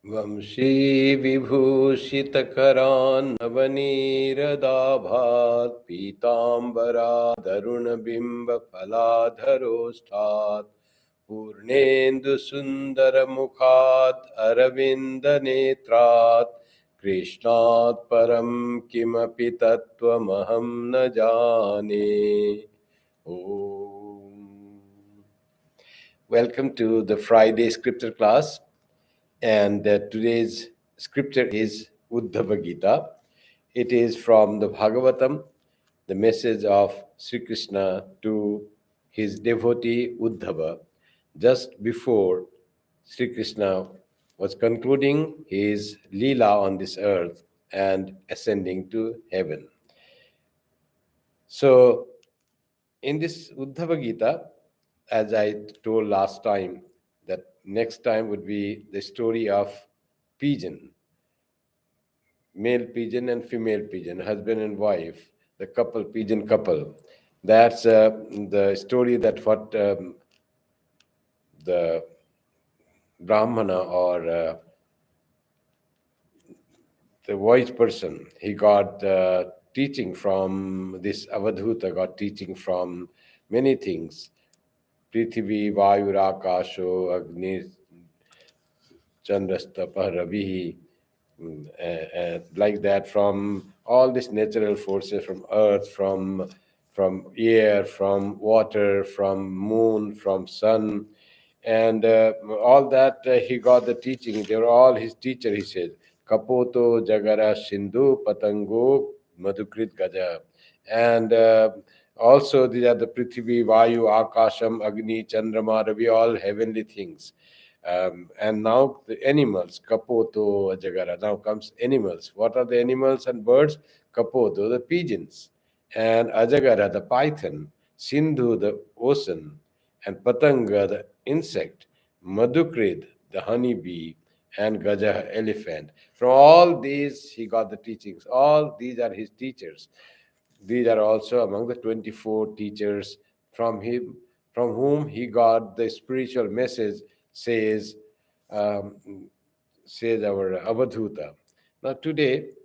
वंशी विभूषितकरान्नवनीरदाभात् पीताम्बरादरुणबिम्बफलाधरोष्ठात् पूर्णेन्दुसुन्दरमुखात् अरविन्दनेत्रात् कृष्णात् परं किमपि तत्त्वमहं न जाने. Om. Welcome to the Friday scripture class. And today's scripture is Uddhava Gita. It is from the Bhagavatam, the message of Sri Krishna to his devotee Uddhava, just before Sri Krishna was concluding his Leela on this earth and ascending to heaven. So, in this Uddhava Gita, as I told last time, that next time would be the story of pigeon, male pigeon and female pigeon, husband and wife, the couple, pigeon couple. That's the story that what the Brahmana or the wise person, he got teaching from this Avadhuta, got teaching from many things. Prithvi, Vayu, Akasho, Agni, Chandrastapa, Ravi, like that, from all these natural forces, from earth, from air, from water, from moon, from sun, and all that he got the teaching. They were all his teacher, he said. Kapoto Jagara Sindhu Patango Madhukrit Gaja. And also these are the Prithvi, Vayu, Akasham, Agni, Chandrama, Ravi, all heavenly things. And now the animals, Kapoto, Ajagara. Now comes animals. What are the animals and birds? Kapoto, the pigeons. And Ajagara, the python. Sindhu, the ocean. And Patanga, the insect. Madhukrid, the honeybee. And Gaja, elephant. From all these, he got the teachings. All these are his teachers. These are also among the 24 teachers from him, from whom he got the spiritual message, says, says our Avadhuta. Now today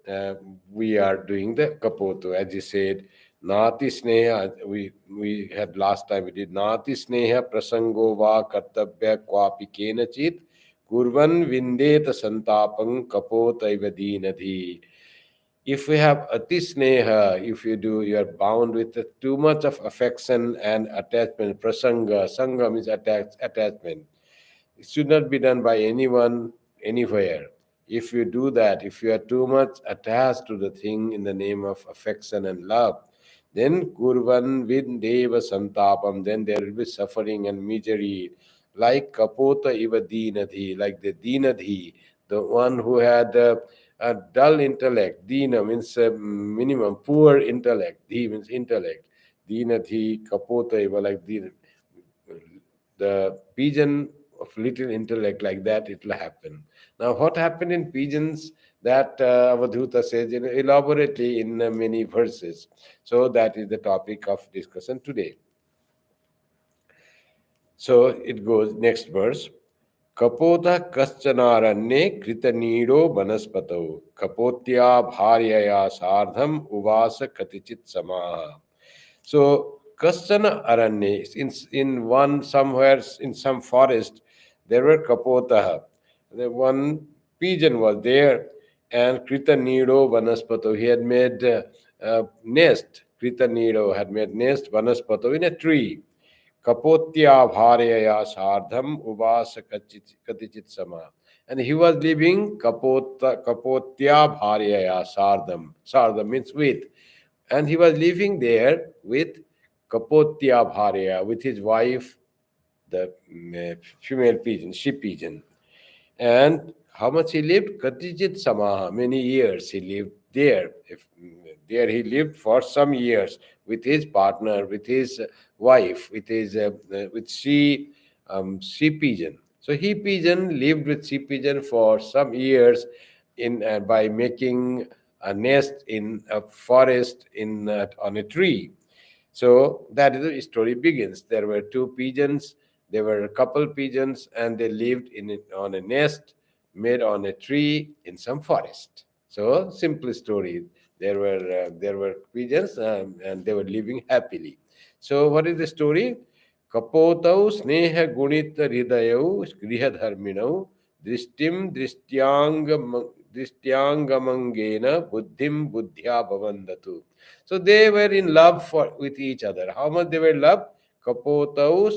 we are doing the Kapoto, as he said, Nati Sneha. We had last time we did Nati Sneha Prasango Va Kartabhya Kwapi Kenachit Kurvan Vindeta Santapang Kapota Ivadinadhi. If we have ati sneha, if you are bound with too much of affection and attachment, prasanga, sangha means attachment. It should not be done by anyone, anywhere. If you do that, if you are too much attached to the thing in the name of affection and love, then kurvan vindeva santapam, then there will be suffering and misery, like kapota iva dinadhi, like the dinadhi, the one who had a dull intellect. Dina means minimum, poor intellect. Dhi means intellect. Dinadhi, kapota iva, like the pigeon of little intellect, like that it will happen. Now, what happened in pigeons, that Avadhuta says elaborately in many verses. So that is the topic of discussion today. So it goes, next verse. Kapota kaschanaranye kritaniro vanaspato kapotya bharyaya sardham uvasa katichit samaha. So Kaschana Aranye, in one somewhere in some forest, there were Kapotaha. The one pigeon was there, and Krita Nido Vanaspato, he had made a nest. Krita Nido had made nest Vanaspato in a tree. Kapotya Bharyaya Sardham Uvasa Katichit Sama. And he was living Kapotya Bharyaya Sardham. Sardham means with. And he was living there with Kapotya Bharya, with his wife, the female pigeon, she pigeon. And how much he lived? Katijit Samaha, many years he lived there. There he lived for some years with his partner, with his wife, with she pigeon. So he pigeon lived with she pigeon for some years in by making a nest in a forest on a tree. So that is the story begins. There were two pigeons. There were a couple pigeons, and they lived on a nest made on a tree in some forest. So simple story. There were pigeons, and they were living happily. So what is the story? Kapotau sneha gunita hridayau grihadharminau drishtim drishtyangam buddhim buddhya bhavandatu. So they were in love with each other. How much they were in love? Kapotaus,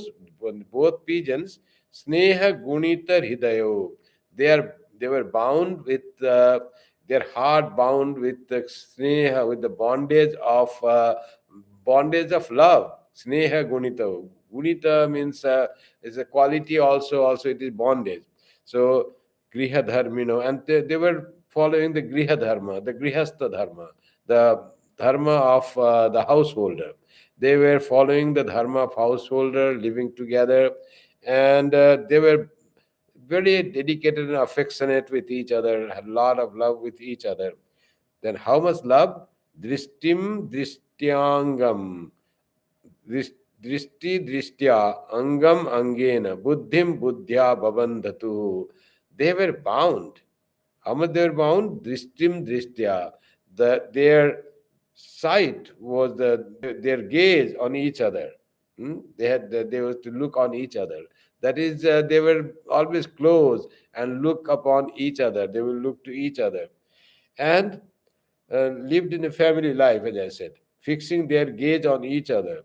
both pigeons, sneha gunita hridayo. They were bound with their heart bound with the sneha, with the bondage of love. Sneha gunita. Gunita means is a quality also. Also, it is bondage. So griha dharmino, and they were following the griha dharma, the grihastha dharma, the dharma of the householder. They were following the dharma of householder, living together, and they were very dedicated and affectionate with each other, had a lot of love with each other. Then how much love? Drishtim drishtyangam. Drishti drishtya angam angena buddhim buddhya bhavandhatu. They were bound. How much they were bound? Drishtim drishtya. Their sight was their gaze on each other. They were to look on each other. That is, they were always close and look upon each other. They will look to each other, and lived in a family life, as I said, fixing their gaze on each other.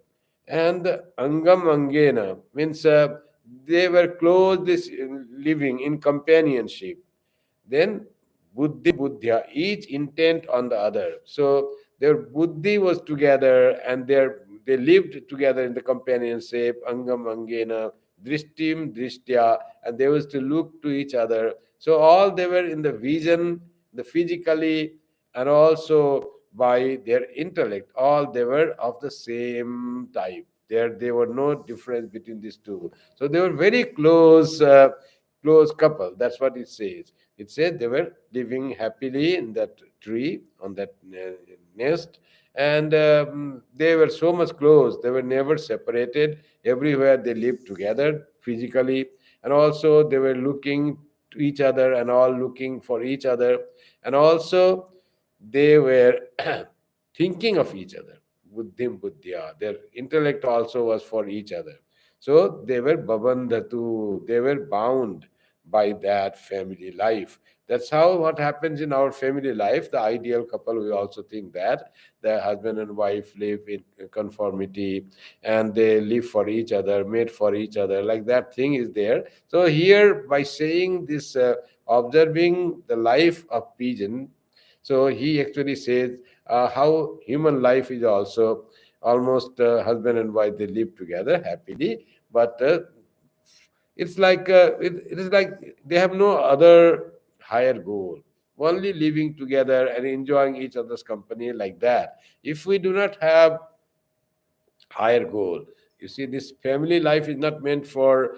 And angam angena means they were closely living in companionship. Then buddhi buddhya, each intent on the other. So their buddhi was together, and they lived together in the companionship, angam angena, drishtim drishtya, and they was to look to each other. So all they were in the vision, the physically, and also by their intellect, all they were of the same type. There were no difference between these two. So they were very close couple. That's what it says. It said they were living happily in that tree, on that nest, and they were so much close. They were never separated. Everywhere they lived together physically, and also they were looking to each other and all looking for each other, and also they were thinking of each other. Buddhim buddhya. Their intellect also was for each other. So they were babandhatu. They were bound by that family life. That's how what happens in our family life. The ideal couple, we also think that the husband and wife live in conformity, and they live for each other, made for each other. Like that thing is there. So here, by saying this, observing the life of pigeon, so he actually says how human life is also almost husband and wife, they live together happily, but it is like they have no other higher goal, only living together and enjoying each other's company, like that. If we do not have higher goal, you see, this family life is not meant for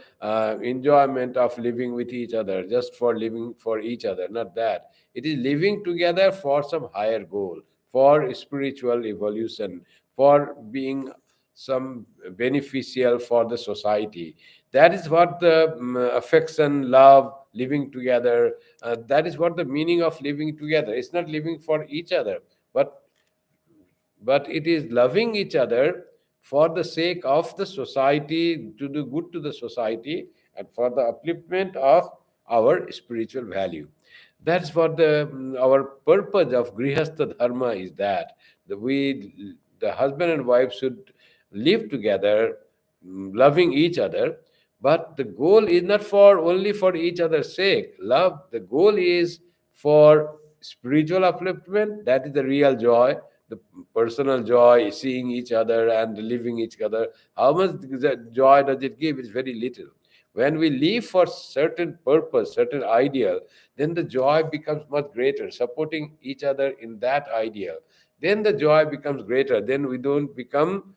enjoyment of living with each other, just for living for each other, not that. It is living together for some higher goal, for spiritual evolution, for being some beneficial for the society. That is what the affection, love, living together, that is what the meaning of living together. It's not living for each other, but it is loving each other for the sake of the society, to do good to the society, and for the upliftment of our spiritual value. That's what our purpose of grihastha dharma is, that the husband and wife should live together, loving each other, but the goal is not for only for each other's sake. Love, the goal is for spiritual upliftment. That is the real joy, the personal joy, seeing each other and living each other. How much joy does it give? It's very little. When we live for certain purpose, certain ideal, then the joy becomes much greater, supporting each other in that ideal. Then the joy becomes greater. Then we don't become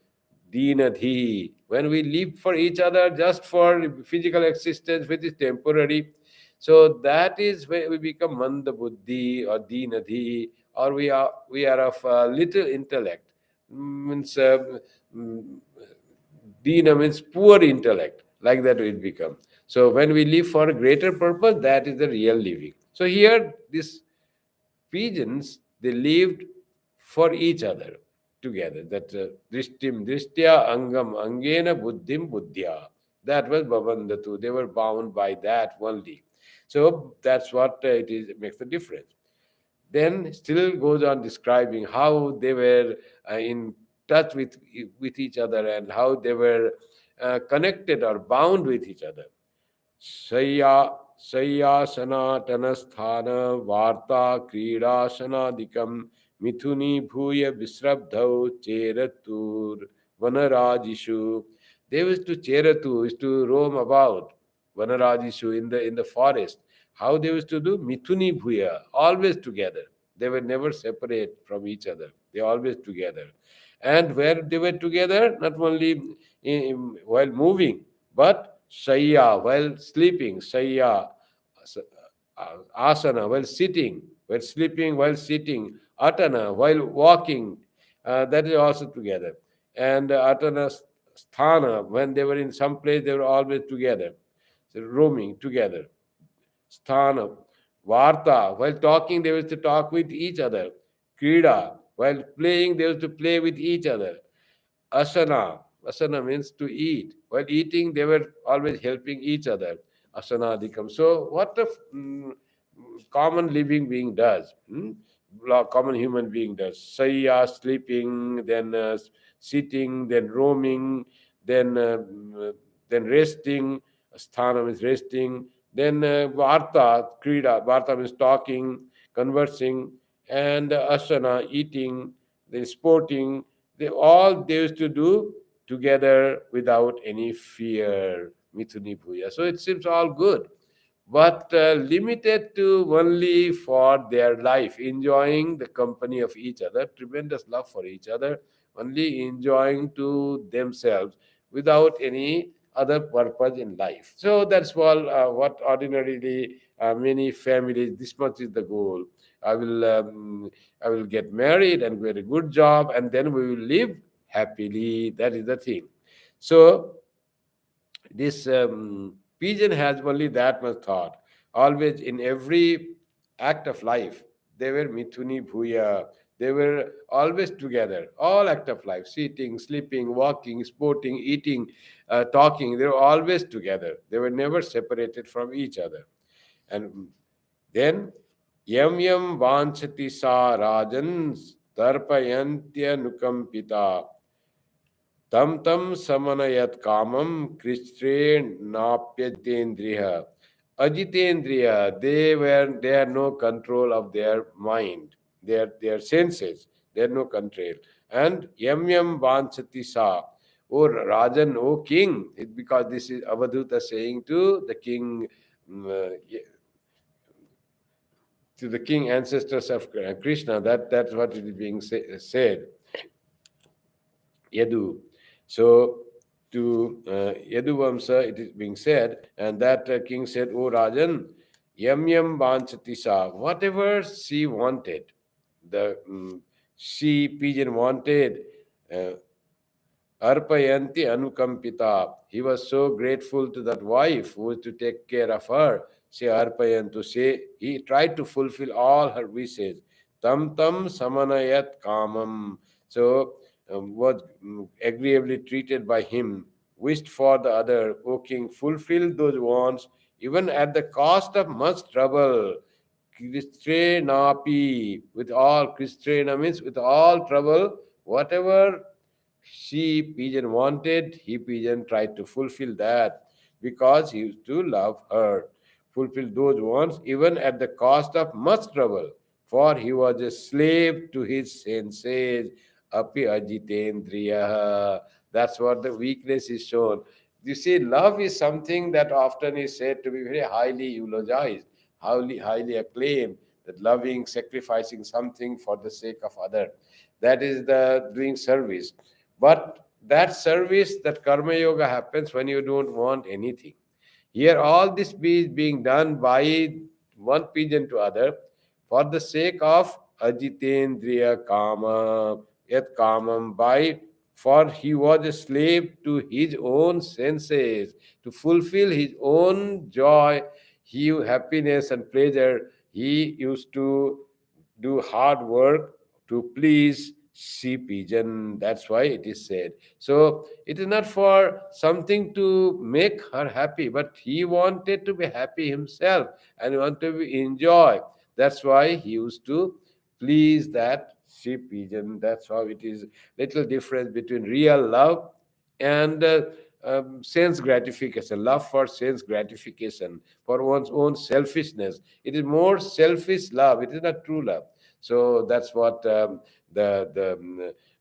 dinadhi. When we live for each other just for physical existence, which is temporary, so that is where we become manda buddhi or dinadhi, or we are of little intellect. Means dina means poor intellect. Like that it become. So when we live for a greater purpose, that is the real living. So here, these pigeons, they lived for each other together. That drishtim drishtya angam angena buddhim buddhya. That was bhavandatu. They were bound by that only. So that's what it is, makes the difference. Then still goes on describing how they were in touch with each other, and how they were connected or bound with each other. Shayya Shayyasanatana Varta Kridasanadikam Mithuni Bhuya Visrabdhau Cheratur Vanarajishu. They used to Cheratu, used to roam about Vanarajishu in the forest. How they used to do? Mithuni Bhuya, always together. They were never separate from each other. They always together. And where they were together, not only while moving, but Shayya, while sleeping, Shayya, Asana, while sitting, while sleeping, while sitting, Atana, while walking, that is also together. And Atana Sthana, when they were in some place, they were always together, so roaming together. Sthana, Varta, while talking, they used to talk with each other. Krida, while playing, they used to play with each other. Asana. Asana means to eat. While eating, they were always helping each other. Asanadikam. So, what a common living being does, common human being does. Saya, sleeping, then sitting, then roaming, then resting. Sthanam is resting. Then varta, krida. Varta means talking, conversing, and asana, eating, then sporting. They used to do together without any fear. Mithuni Bhuya. So it seems all good, but limited to only for their life, enjoying the company of each other, tremendous love for each other, only enjoying to themselves without any other purpose in life. So that's all what ordinarily many families, this much is the goal. I will I will get married and get a good job, and then we will live happily. That is the thing. So this pigeon has only that much thought. Always in every act of life, they were mithuni bhuya. They were always together. All act of life, sitting, sleeping, walking, sporting, eating, talking. They were always together. They were never separated from each other. And then yam yam vanchati sa rajan tarpayantya nukampita tam tam samanayat kamam krishnapyajitendriya. Ajitendriya, they had no control of their mind, their senses, they had no control. And yam yam vanchati sa, O Rajan, O king, because this is Avadhuta saying to the king, to the king ancestors of Krishna, that's what it is being said. Yadu. So to Yadu Vamsa, it is being said, and that king said, O Rajan, yam yam vanchati sa, whatever she wanted, the she pigeon wanted, uh, Arpayanti Anukampita. He was so grateful to that wife who was to take care of her. Say Arpayantu. Say he tried to fulfill all her wishes. Tam tam samanayat kamam. So was agreeably treated by him. Wished for the other. O king, fulfill those wants even at the cost of much trouble. Kristrenapi, with all Kristrena means with all trouble, whatever she pigeon wanted, he pigeon tried to fulfill that because he used to love her. Fulfill those wants even at the cost of much trouble, for he was a slave to his senses. Api ajitendriya. That's what the weakness is shown. You see, love is something that often is said to be very highly eulogized, highly acclaimed, that loving, sacrificing something for the sake of other. That is the doing service. But that service, that karma yoga happens when you don't want anything. Here, all this is being done by one pigeon to other for the sake of ajitendriya kama, yat kamam, by for he was a slave to his own senses, to fulfill his own joy, happiness, and pleasure. He used to do hard work to please she pigeon. That's why it is said. So it is not for something to make her happy, but he wanted to be happy himself and he wanted to enjoy. That's why he used to please that she pigeon. That's how it is. Little difference between real love and sense gratification, love for sense gratification, for one's own selfishness. It is more selfish love. It is not true love. So that's what the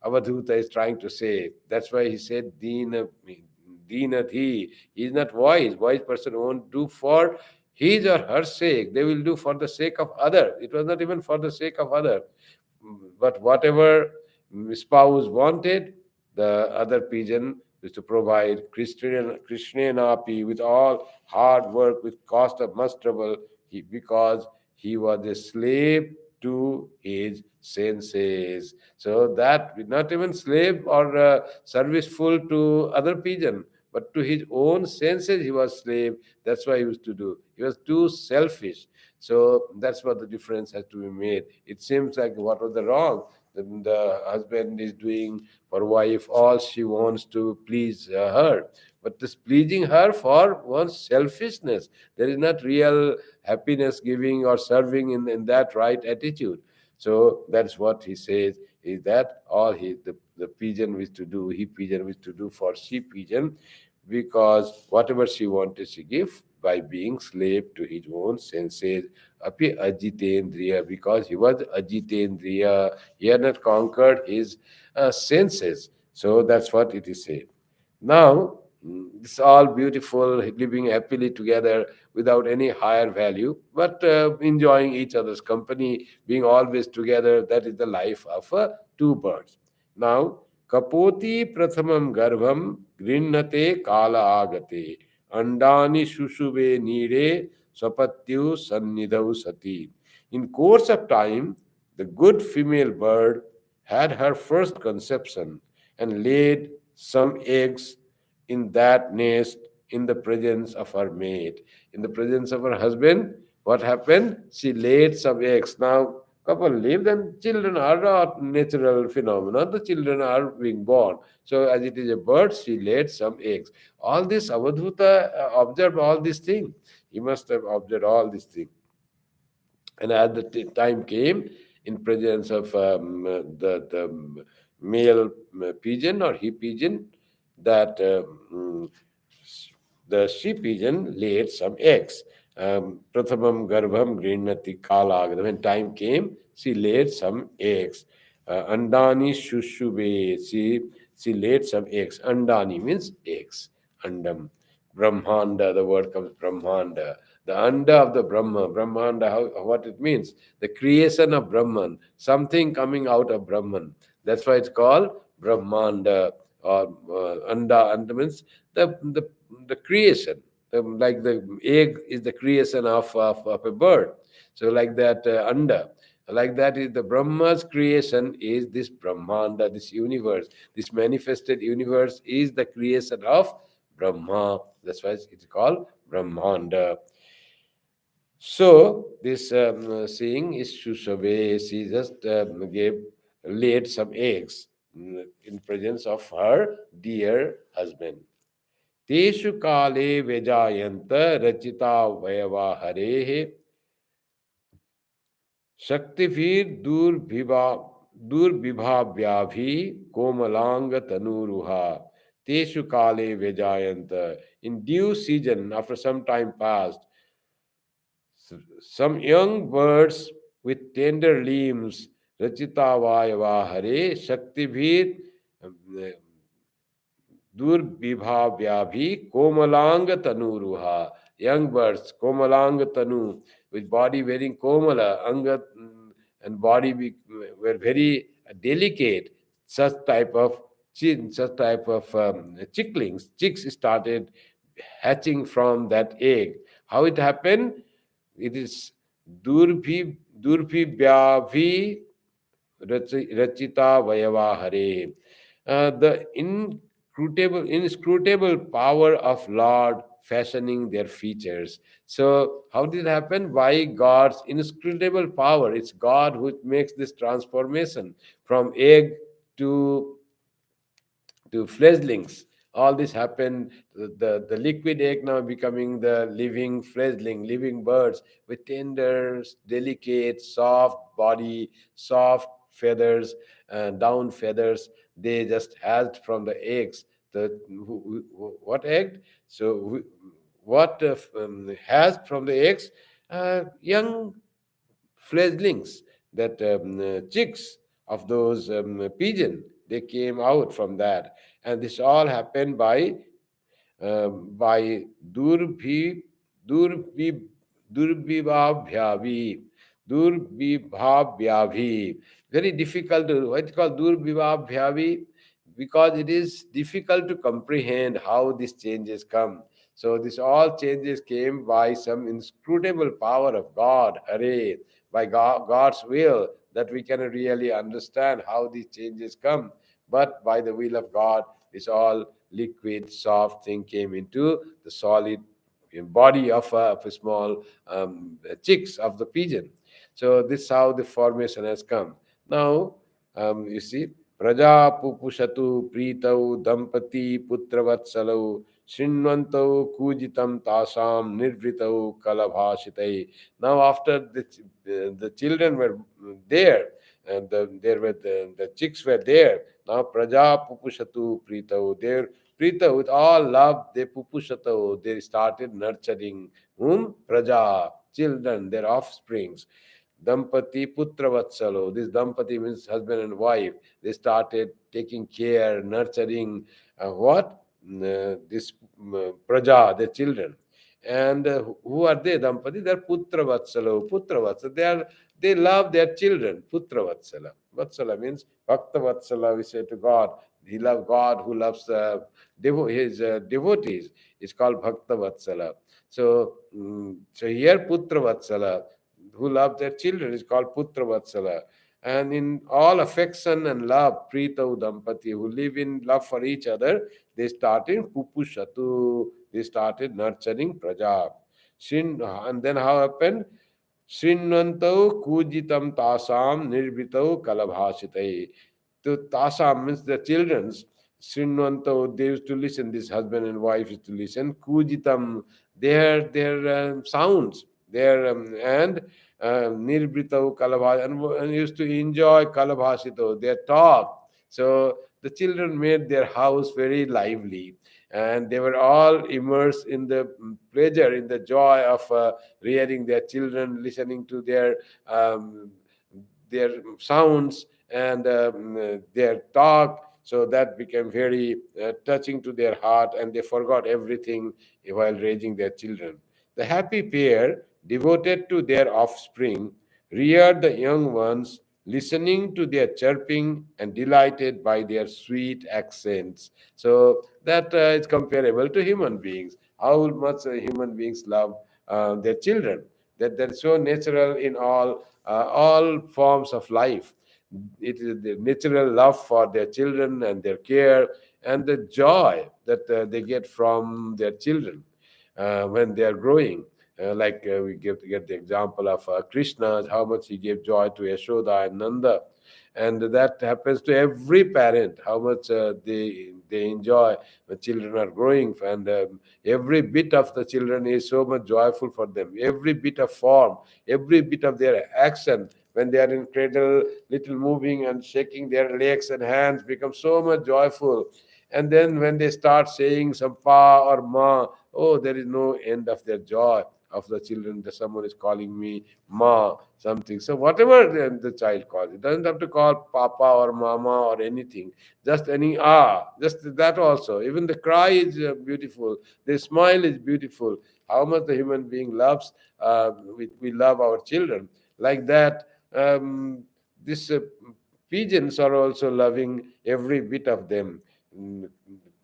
Avadhuta is trying to say. That's why he said, Deenathi. He is not wise. Wise person won't do for his or her sake. They will do for the sake of other. It was not even for the sake of other. But whatever spouse wanted, the other pigeon is to provide Krishnanapi with all hard work, with cost of much trouble, because he was a slave to his senses. So that not even slave or serviceful to other pigeon, but to his own senses he was slave. That's why he used to do. He was too selfish. So that's what the difference has to be made. It seems like what was the wrong? The husband is doing for wife all she wants to please her, but this pleasing her for one's selfishness. There is not real happiness giving or serving in that right attitude. So that's what he says, is that all the pigeon wished to do, he pigeon wished to do for she pigeon, because whatever she wanted she give by being slave to his own senses. Api ajitendriya, because he was ajitendriya, he had not conquered his senses. So that's what it is said. Now, it's all beautiful, living happily together without any higher value, but enjoying each other's company, being always together. That is the life of two birds. Now, kapoti prathamam garbham grinnate kala agate andani shushube nire swapatyu sannidhau sati. In course of time, the good female bird had her first conception and laid some eggs in that nest in the presence of her mate. In the presence of her husband, what happened? She laid some eggs. Now, couple live, then children are not natural phenomena. The children are being born. So, as it is a bird, she laid some eggs. All this, Avadhuta observed all these things. He must have observed all these things. And as the time came, in presence of the male pigeon or he pigeon, that the she pigeon laid some eggs. Prathamam garbham grinnati kalag. When time came, she laid some eggs. Andani shushube. She laid some eggs. Andani means eggs. Andam. Brahmanda, the word comes Brahmanda. The anda of the Brahma. Brahmanda, what it means? The creation of Brahman. Something coming out of Brahman. That's why it's called Brahmanda or anda. Anda means the creation. Like the egg is the creation of a bird. So like that anda. Like that is the Brahma's creation is this Brahmanda, this universe. This manifested universe is the creation of Brahma. That's why it's called Brahmanda. So this saying is Shushabe. She just laid some eggs in presence of her dear husband. Teshu kale vejayanta rachita vayavaharehe शक्तिभीर दूरविभाव्याभि कोमलांग tanuruha teshu kale vejayanta. In due season, after some time passed, some young birds with tender limbs, rachita vayavahare shaktivir Durbibhavyabhi Komalanga Tanuruha. Young birds, Komalanga Tanu, with body wearing Komala, Anga, and body were very delicate. Such type of chicklings, chicks started hatching from that egg. How it happened? It is Durbibhyabhi Rachita Vayavahare. The inscrutable power of Lord fashioning their features. So, how did it happen? By God's inscrutable power. It's God who makes this transformation from egg to fledglings. All this happened. The liquid egg now becoming the living fledgling, living birds with tender, delicate, soft body, soft feathers, down feathers. They just hatched from the eggs. What egg? So what has from the eggs? Young fledglings, that chicks of those pigeon, they came out from that. And this all happened by Durbhi, Durbhi, Durbhibhabhyavi, Durbhibhabhyavi. Very difficult to, what is called Durbhibhabhyavi? Because it is difficult to comprehend how these changes come. So this all changes came by some inscrutable power of God, Hare, by God's will, that we cannot really understand how these changes come. But by the will of God, this all liquid, soft thing came into the solid body of a small chicks of the pigeon. So this is how the formation has come. Now, you see, Praja Pupushatu Pritau Dampati Putravatsalau Shinvantau Kujitam Tasam Nirvritau Kalabhashitai. Now, after the children were there, and there were the chicks were there. Now, Praja Pupushatu Pritau. There, Prita, with all love, they Pupushatu. They started nurturing whom? Praja, children, their offsprings. Dampati Putra Vatsalo. This Dampati means husband and wife. They started taking care, nurturing what? This Praja, their children. And who are they, Dampati? They are Putra Vatsalo. Putra Vatsala. They love their children. Putra Vatsala. Vatsala means Bhakta Vatsala, we say to God. He loves God who loves his devotees. It's called Bhakta Vatsala. So, so here Putra Vatsala, who love their children, is called Putra Vatsala. And in all affection and love, Pritau Dampati, who live in love for each other, they started Pupushatu, they started nurturing Praja. And then how happened? Srinvantau Kujitam Tasam Nirbitau Kalabhasitai. To Tasam means the children's. Srinvantau, they used to listen, this husband and wife used to listen. Kujitam, their sounds, their and Nirbritau Kalabhas, and used to enjoy Kalabhasito, their talk. So the children made their house very lively, and they were all immersed in the pleasure, in the joy of rearing their children, listening to their sounds and their talk. So that became very touching to their heart, and they forgot everything while raising their children. The happy pair, devoted to their offspring, reared the young ones, listening to their chirping and delighted by their sweet accents. So that is comparable to human beings. How much human beings love their children. That's so natural in all forms of life. It is the natural love for their children and their care and the joy that they get from their children when they are growing. We get the example of Krishna, how much he gave joy to Yashoda and Nanda, and that happens to every parent. How much they enjoy when children are growing, and every bit of the children is so much joyful for them. Every bit of form, every bit of their action when they are in cradle, little moving and shaking their legs and hands become so much joyful. And then when they start saying some pa or ma, oh, there is no end of their joy of the children, that someone is calling me ma, something. So whatever the child calls, it doesn't have to call papa or mama or anything. Just any just that also. Even the cry is beautiful. The smile is beautiful. How much the human being loves, we love our children. Like that, this pigeons are also loving every bit of them. Mm,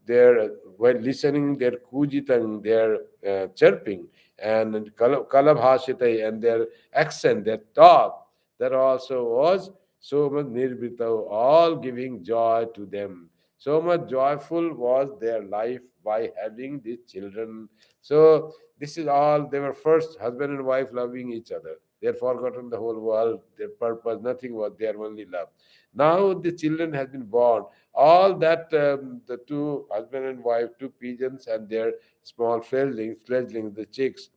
They're while listening their kujitang, their chirping, and kalabhashitai, and their accent, their talk, that also was so much nirbhita, all giving joy to them. So much joyful was their life by having these children. So this is all, they were first husband and wife loving each other. They had forgotten the whole world, their purpose, nothing was their only love. Now the children has been born. All that the two husband and wife, two pigeons and their small fledglings, the chicks,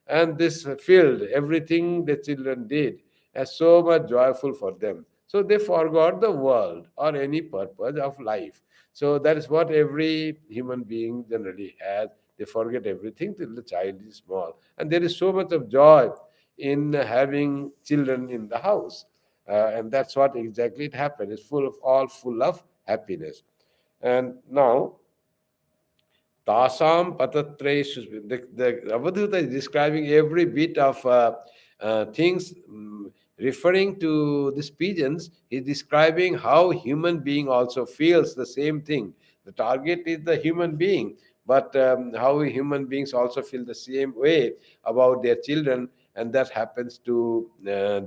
and this filled everything the children did as so much joyful for them. So they forgot the world or any purpose of life. So that is what every human being generally has. They forget everything till the child is small. And there is so much of joy in having children in the house. And that's what exactly it happened. It's full of happiness. And now Tasam patatreshu. The Avadhuta is describing every bit of things referring to these pigeons. He's describing how human being also feels the same thing. The target is the human being, but how human beings also feel the same way about their children, and that happens to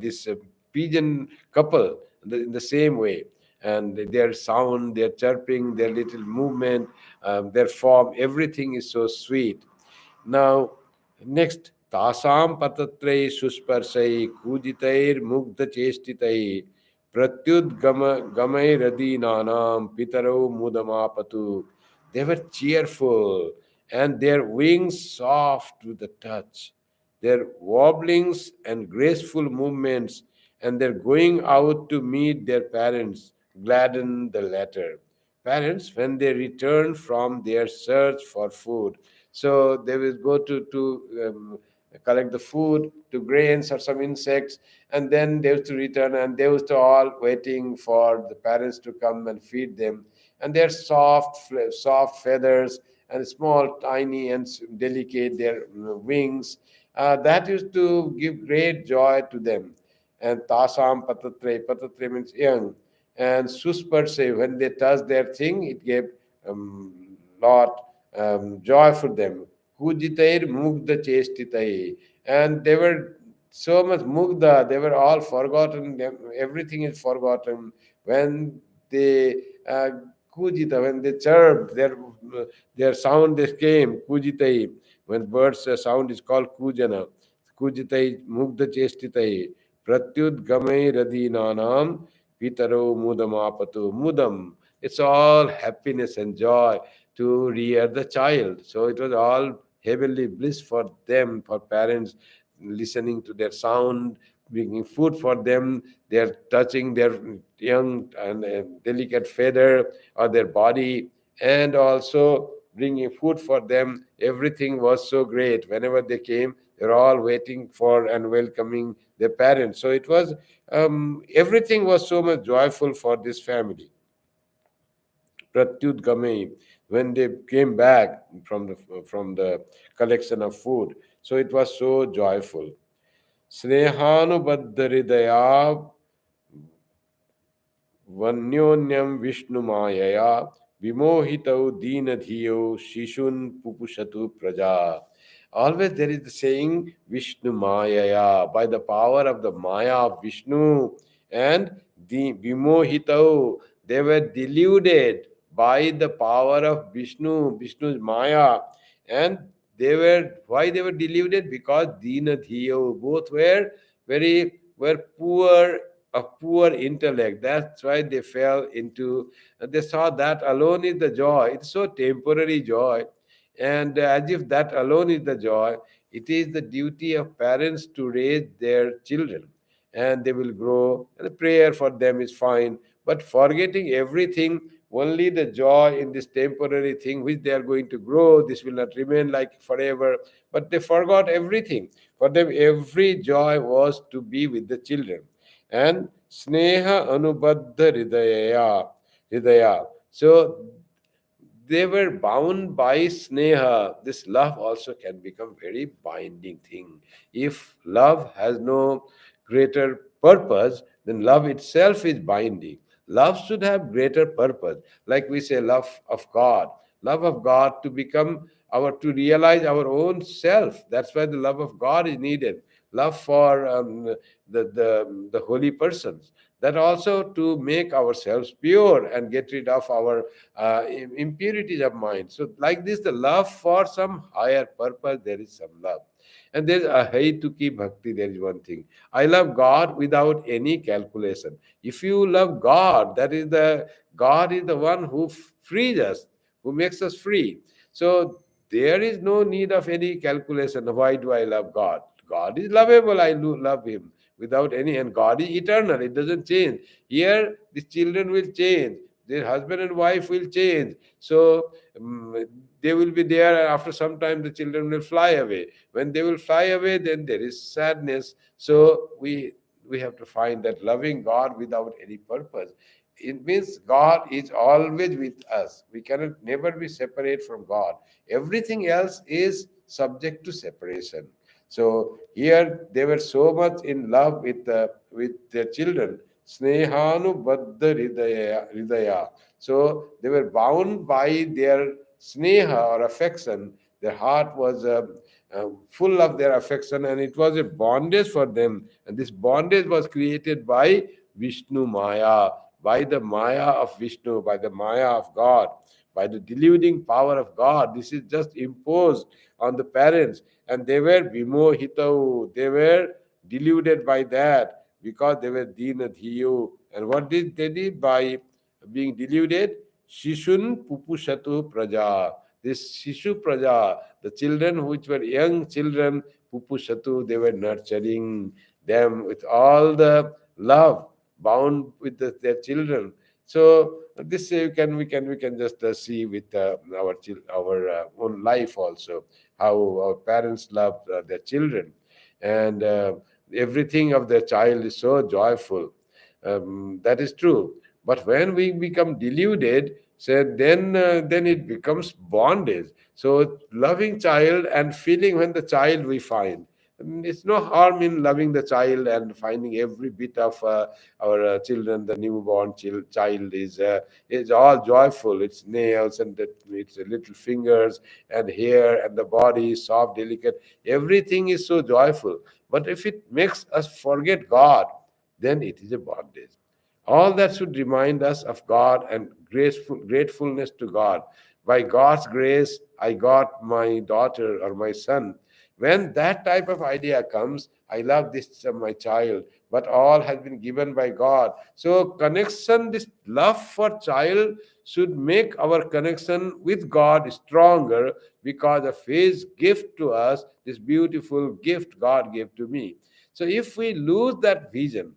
this pigeon couple in the same way. And their sound, their chirping, their little movement, their form, everything is so sweet. Now, next, tasam patatrai susparsai kujitair mugdha chestitai pratyudgama gamai radinanam pitaro mudamapatu. They were cheerful and their wings soft to the touch, their wobblings and graceful movements, and their going out to meet their parents gladdened the latter. Parents, when they return from their search for food, so they will go to collect the food, to grains or some insects, and then they used to return, and they used to all waiting for the parents to come and feed them. And their soft feathers and small, tiny and delicate their wings, that used to give great joy to them. And tasam patatre means young, and susparse, when they touched their thing, it gave lot joy for them. Kujitair mugdha chestitai. And they were so much mugdha, they were all forgotten, everything is forgotten. When they kujita, when they chirped, their sound they came, kujitai. When birds sound is called kujana. Kujitai mugdha chestitai. Pratyud gamai radinanam pitaro mudamapatu. Mudam. It's all happiness and joy to rear the child. So it was all heavenly bliss for them, for parents, listening to their sound, bringing food for them, they're touching their young and delicate feather or their body, and also bringing food for them. Everything was so great. Whenever they came, they're all waiting for and welcoming their parents. So it was, everything was so much joyful for this family. Pratyudgame, when they came back from the collection of food. So it was so joyful. Snehanubaddharidaya Vanyonyam Vishnumayaya Vimohitau Deenadhiyo Shishun Pupushatu Praja. Always there is the saying Vishnu Mayaya, by the power of the Maya of Vishnu, and the Vimohitau, they were deluded by the power of Vishnu's Maya, and why they were deluded? Because Deenadhiyo, both were poor, a poor intellect. That's why they fell into, they saw that alone is the joy. It's so temporary joy. And as if that alone is the joy, it is the duty of parents to raise their children. And they will grow. And the prayer for them is fine. But forgetting everything, only the joy in this temporary thing which they are going to grow, this will not remain like forever. But they forgot everything. For them, every joy was to be with the children. And sneha anubaddha hridaya. So they were bound by sneha. This love also can become very binding thing. If love has no greater purpose, then love itself is binding. Love should have greater purpose. Like we say, love of God. Love of God to become to realize our own self. That's why the love of God is needed. Love for the holy persons. That also to make ourselves pure and get rid of our impurities of mind. So like this, the love for some higher purpose, there is some love. And there's a Haituki Bhakti, there is one thing. I love God without any calculation. If you love God, that is the God is the one who frees us, who makes us free. So there is no need of any calculation. Why do I love God? God is lovable. I love Him without any, and God is eternal. It doesn't change. Here, the children will change. Their husband and wife will change. So they will be there. After some time, the children will fly away. When they will fly away, then there is sadness. So we have to find that loving God without any purpose. It means God is always with us. We cannot never be separate from God. Everything else is subject to separation. So here they were so much in love with their children. Snehanu baddha hridaya. So they were bound by their sneha or affection. Their heart was full of their affection, and it was a bondage for them. And this bondage was created by Vishnu Maya, by the Maya of Vishnu, by the Maya of God, by the deluding power of God. This is just imposed on the parents, and they were vimohitau. They were deluded by that because they were dina dhiyo. And what did they did by being deluded? Shishun pupushatu praja. This Shishu Praja, the children which were young children, pupushatu, they were nurturing them with all the love, bound with their children. So this we can just see with our own life also, how our parents love their children, and everything of their child is so joyful. That is true. But when we become deluded, so then it becomes bondage. So loving child and feeling when the child we find. It's no harm in loving the child and finding every bit of our children. The newborn child is all joyful. Its nails and its little fingers and hair and the body is soft, delicate. Everything is so joyful. But if it makes us forget God, then it is a bondage. All that should remind us of God and gratefulness to God. By God's grace, I got my daughter or my son. When that type of idea comes, I love this my child, but all has been given by God. So connection, this love for child should make our connection with God stronger because of His gift to us, this beautiful gift God gave to me. So if we lose that vision,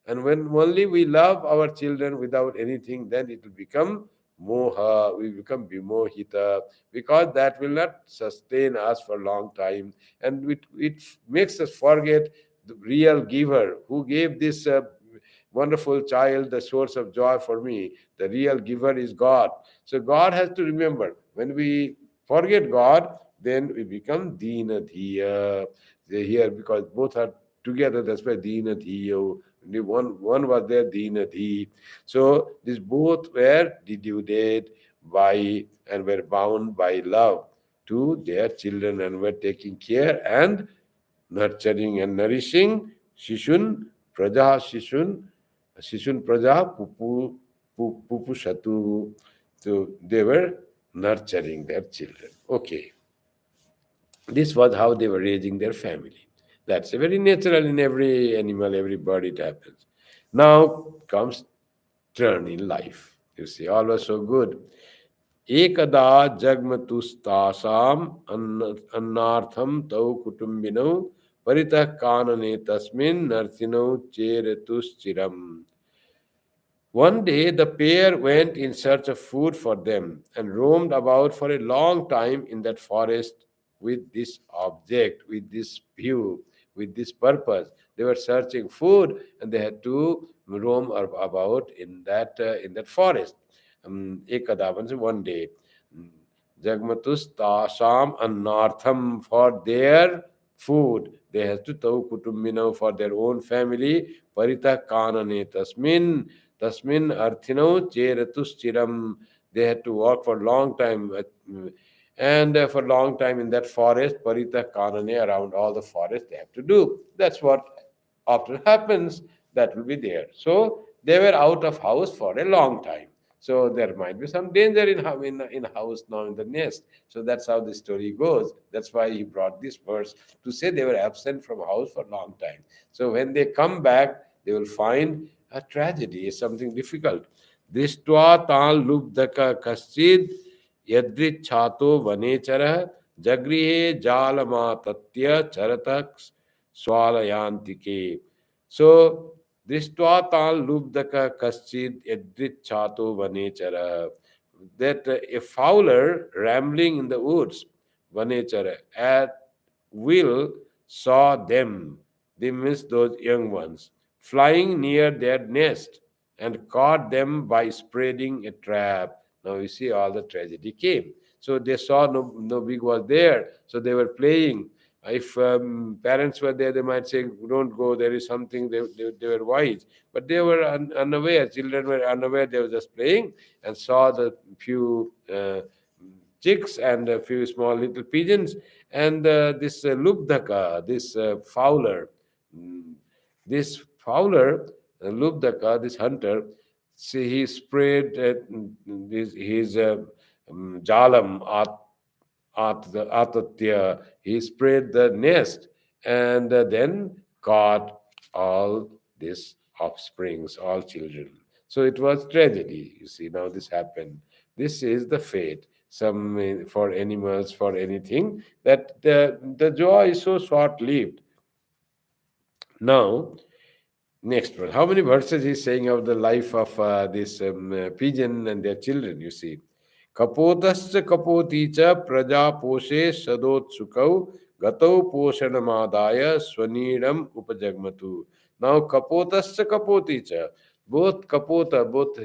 and when only we love our children without anything, then it will become moha, we become vimohita, because that will not sustain us for a long time. And it makes us forget the real giver who gave this wonderful child, the source of joy for me. The real giver is God. So God has to remember. When we forget God, then we become dina dhiya. Here, because both are together, that's why dina dhiyo. One was there, Dinadhi. So these both were deluded by and were bound by love to their children and were taking care and nurturing and nourishing Shishun Praja Pupu Shatu. So they were nurturing their children. Okay. This was how they were raising their family. That's very natural in every animal, every bird, it happens. Now comes turn in life. You see, all was so good. Ekada jagmatustasam annartham tau kutumbinau paritah kanane tasmin narthinau cheretuschiram. One day the pair went in search of food for them and roamed about for a long time in that forest with this object, with this view, with this purpose. They were searching food and they had to roam about in that forest. Ekada, one day. Jagmatus tasam annartham, for their food. They have to tau kutumbinau, for their own family. Parita kanane tasmin arthinau cheratus chiram. They had to walk for a long time. And for a long time in that forest, Parita Kanane, around all the forest, they have to do. That's what often happens. That will be there. So they were out of house for a long time. So there might be some danger in house now in the nest. So that's how the story goes. That's why he brought this verse to say they were absent from house for a long time. So when they come back, they will find a tragedy, something difficult. Drishtva tal lubdaka kaschid yadrichato vanechara jagrihe jalamatatya charatak swalayantike. So Drishtva tal lubdaka kaschid yadrichato vanechara. That a fowler rambling in the woods, vanechara, at will saw them, they missed those young ones, flying near their nest and caught them by spreading a trap. Now you see all the tragedy came. So they saw no big was there, so they were playing. If parents were there, they might say, "Don't go. There is something." They were wise, but they were unaware. Children were unaware. They were just playing and saw the few chicks and a few small little pigeons, and this lubdaka, this fowler, mm, this fowler, lubdaka, this hunter, see, he sprayed his jalam atatya, he sprayed the nest, and then caught all these offsprings, all children. So it was tragedy. You see, now this happened. This is the fate. Some for animals, for anything, that the joy is so short lived. Now, next verse. How many verses he's saying of the life of this pigeon and their children, you see. Kapotascha kapoti cha praja poshe sadotsukau gatau posanamadaya swanidam upajagmatu. Now, kapotascha kapoti cha. Both kapota, both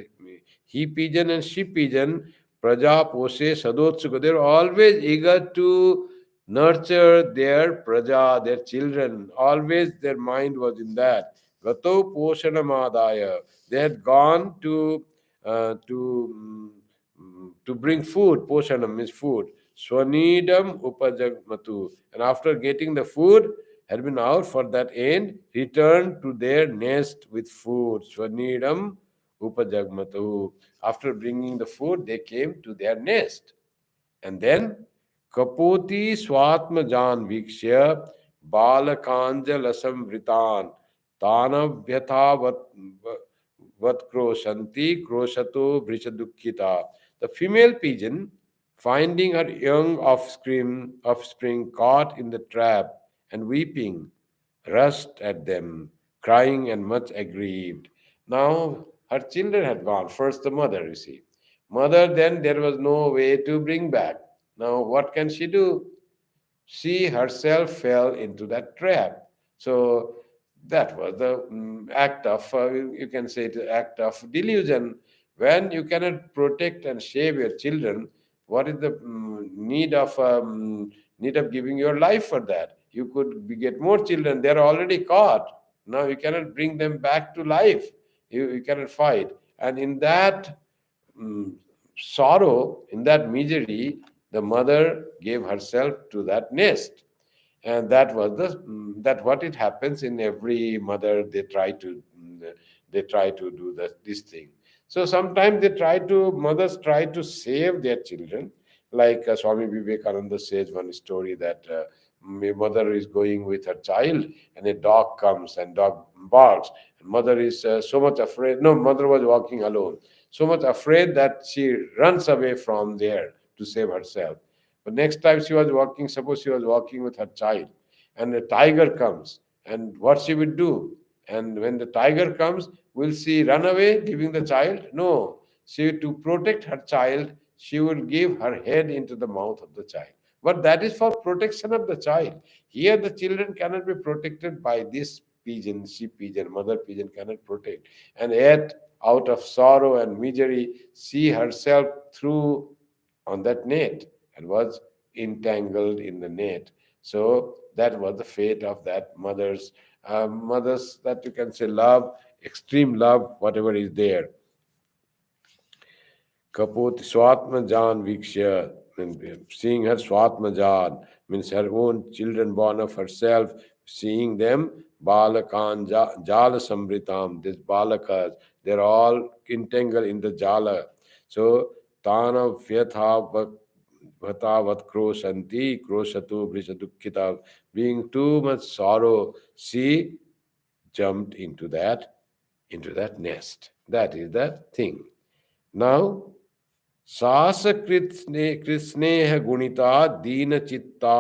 he pigeon and she pigeon, praja poshe sadotsuka. They're always eager to nurture their praja, their children. Always their mind was in that. Gato Poshanamadaya. They had gone to bring food. Poshanam is food. Swanidam Upajagmatu. And after getting the food, had been out for that end, returned to their nest with food. Swanidam Upajagmatu. After bringing the food, they came to their nest. And then Kapoti Swatmajan Vikshya Balakanjalasam Vritan Tanavyathavatkrosanti Kroshato Brishadukkita. The female pigeon, finding her young offspring caught in the trap and weeping, rushed at them, crying and much aggrieved. Now her children had gone. First the mother, you see. Mother, then there was no way to bring back. Now what can she do? She herself fell into that trap. So that was the act of, you can say, the act of delusion. When you cannot protect and save your children, what is the need of giving your life for that? You could get more children. They are already caught. Now you cannot bring them back to life. You cannot fight. And in that mm, sorrow, in that misery, the mother gave herself to that nest. And that was that what it happens in every mother. They try to do this thing. So sometimes mothers try to save their children, like Swami Vivekananda says one story that my mother is going with her child and a dog comes and dog barks, and mother is so much afraid. No, mother was walking alone, so much afraid that she runs away from there to save herself. But next time she was walking, suppose she was walking with her child, and a tiger comes, and what she would do? And when the tiger comes, will she run away, leaving the child? No. To protect her child, she will give her head into the mouth of the child. But that is for protection of the child. Here, the children cannot be protected by this pigeon, she pigeon, mother pigeon cannot protect. And yet, out of sorrow and misery, she herself threw on that net and was entangled in the net. So that was the fate of that mothers that you can say love, extreme love, whatever is there. Kaput Swatmajan Vikshya, seeing her Swatmajan, means her own children born of herself, seeing them, Balakan Jala Samritam, these Balakas, they're all entangled in the Jala. So, Tana Vyatha Bhatavat Kroshanti, Kroshatu, Brishadukita, being too much sorrow, she jumped into that nest. That is the thing. Now, कृत्स्नेह गुणिता दीन चित्ता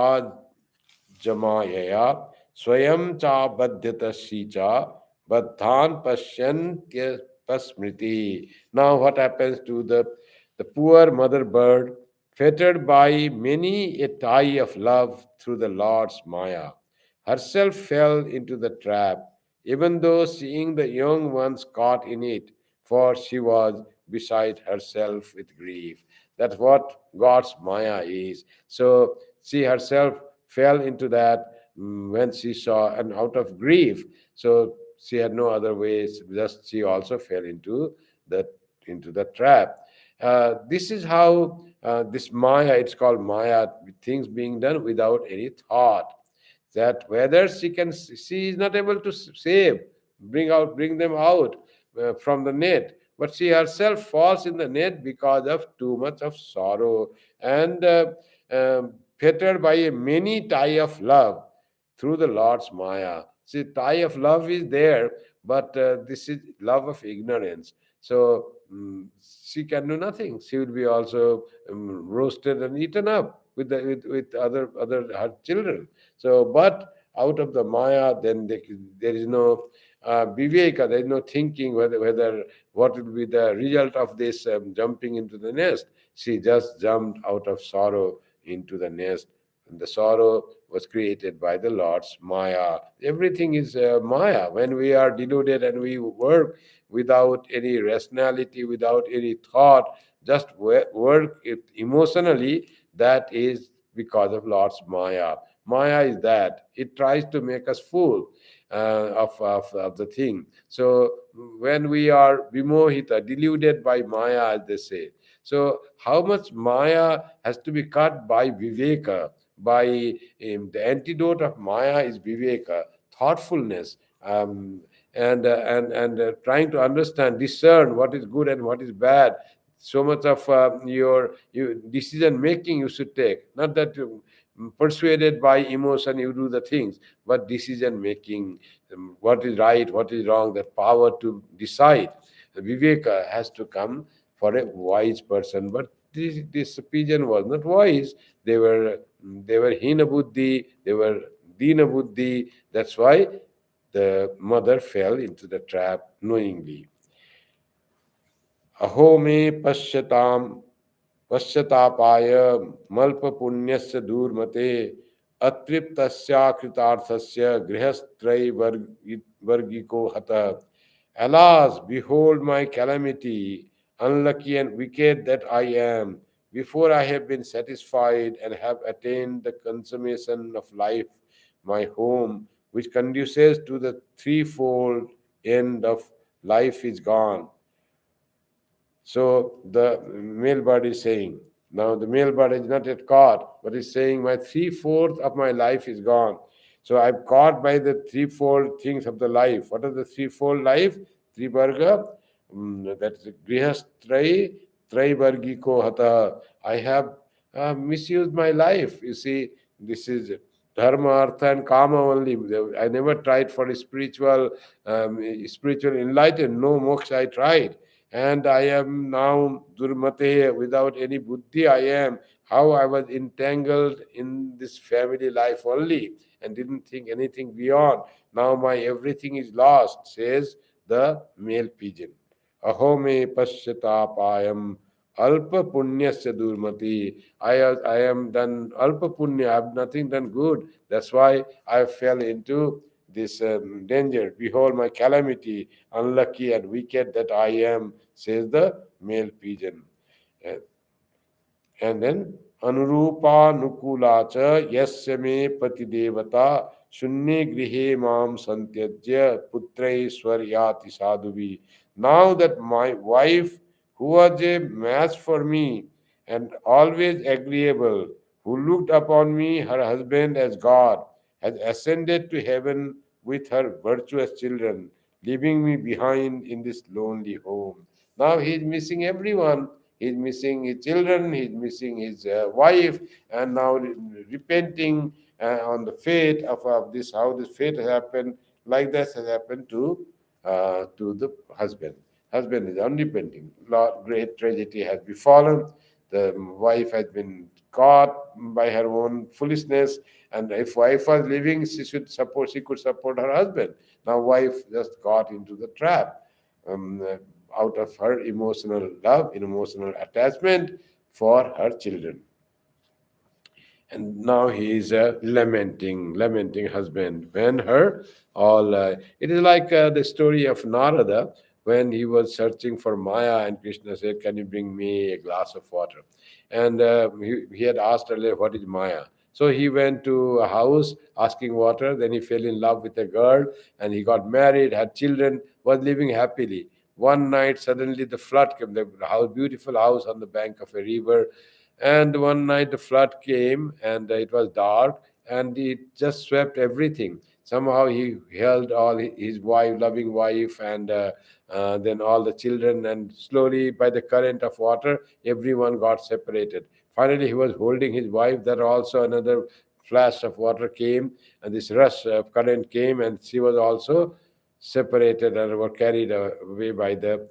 जमायया स्वयं चाबध्यतसी चा बद्धान पश्यन्त्यपस्मृति. Now what happens to the poor mother bird, fettered by many a tie of love through the Lord's Maya, herself fell into the trap, even though seeing the young ones caught in it, for she was beside herself with grief. That's what God's Maya is. So she herself fell into that when she saw, and out of grief. So she had no other ways, just she also fell the the trap. This is how this Maya, it's called Maya, things being done without any thought. That whether she is not able to save, bring them out from the net, but she herself falls in the net because of too much of sorrow, and fettered by a many tie of love through the Lord's Maya. See, tie of love is there, but this is love of ignorance. So she can do nothing. She will be also roasted and eaten up with other her children. So, but out of the Maya, then there is no viveka, there is no thinking whether what will be the result of this jumping into the nest. She just jumped out of sorrow into the nest. And the sorrow was created by the Lord's Maya. Everything is Maya. When we are deluded and we work without any rationality, without any thought, just work it emotionally, that is because of Lord's Maya. Maya is that. It tries to make us fool of the thing. So when we are vimohita, deluded by Maya, as they say, so how much Maya has to be cut by Viveka? By the antidote of Maya is Viveka, thoughtfulness, and trying to understand, discern what is good and what is bad. So much of your decision making you should take, not that persuaded by emotion you do the things, but decision making, what is right, what is wrong, that power to decide. The Viveka has to come for a wise person, but this pigeon was not wise. They were hina buddhi, they were dina buddhi. That's why the mother fell into the trap knowingly. अहो मे पश्यताम पश्यतापाय मल्पपुण्यस्य दूर्मते अतृप्तस्याकृतार्थस्य गृहस्त्रैवर्गिको हतः. Alas, behold my calamity, unlucky and wicked that I am, before I have been satisfied and have attained the consummation of life, my home, which conduces to the threefold end of life, is gone. So the male bird is saying, now the male bird is not yet caught, but is saying, my three-fourths of my life is gone. So I'm caught by the threefold things of the life. What are the threefold life? Trivarga, that's grihastrai, traivargiko hata. I have misused my life. You see, this is dharma, artha, and kama only. I never tried for a spiritual enlightenment. No moksha I tried, and I am now durmate, without any buddhi I am. How I was entangled in this family life only and didn't think anything beyond. Now my everything is lost, says the male pigeon. Aho me pashyatapayam alpa punyasya durmati. I am done alpa punya, I have nothing done good. That's why I fell into this danger. Behold my calamity, unlucky and wicked that I am, says the male pigeon. Uh, and then Anurupa Nukula cha yasya me pati devata shunne grihe mam santyajya putrai swaryati sadhuvi. Now that my wife, who was a match for me and always agreeable, who looked upon me, her husband, as God, has ascended to heaven with her virtuous children, leaving me behind in this lonely home. Now he is missing everyone. He's missing his children, he's missing his wife, and now repenting on the fate of this, how this fate has happened, like this has happened to the husband. Husband is unrepenting. Great tragedy has befallen. The wife has been caught by her own foolishness, and if wife was living, she could support her husband. Now wife just got into the trap, um, uh, out of her emotional love, emotional attachment for her children. And now he is lamenting husband. When her all, it is like the story of Narada when he was searching for Maya, and Krishna said, "Can you bring me a glass of water?" And he had asked earlier, "What is Maya?" So he went to a house asking water. Then he fell in love with a girl, and he got married, had children, was living happily. One night, suddenly the flood came. The house, beautiful house on the bank of a river, and one night the flood came, and it was dark, and it just swept everything. Somehow he held all his wife, loving wife, and then all the children, and slowly by the current of water, everyone got separated. Finally, he was holding his wife. That also another flash of water came, and this rush of current came, and she was also separated and were carried away by the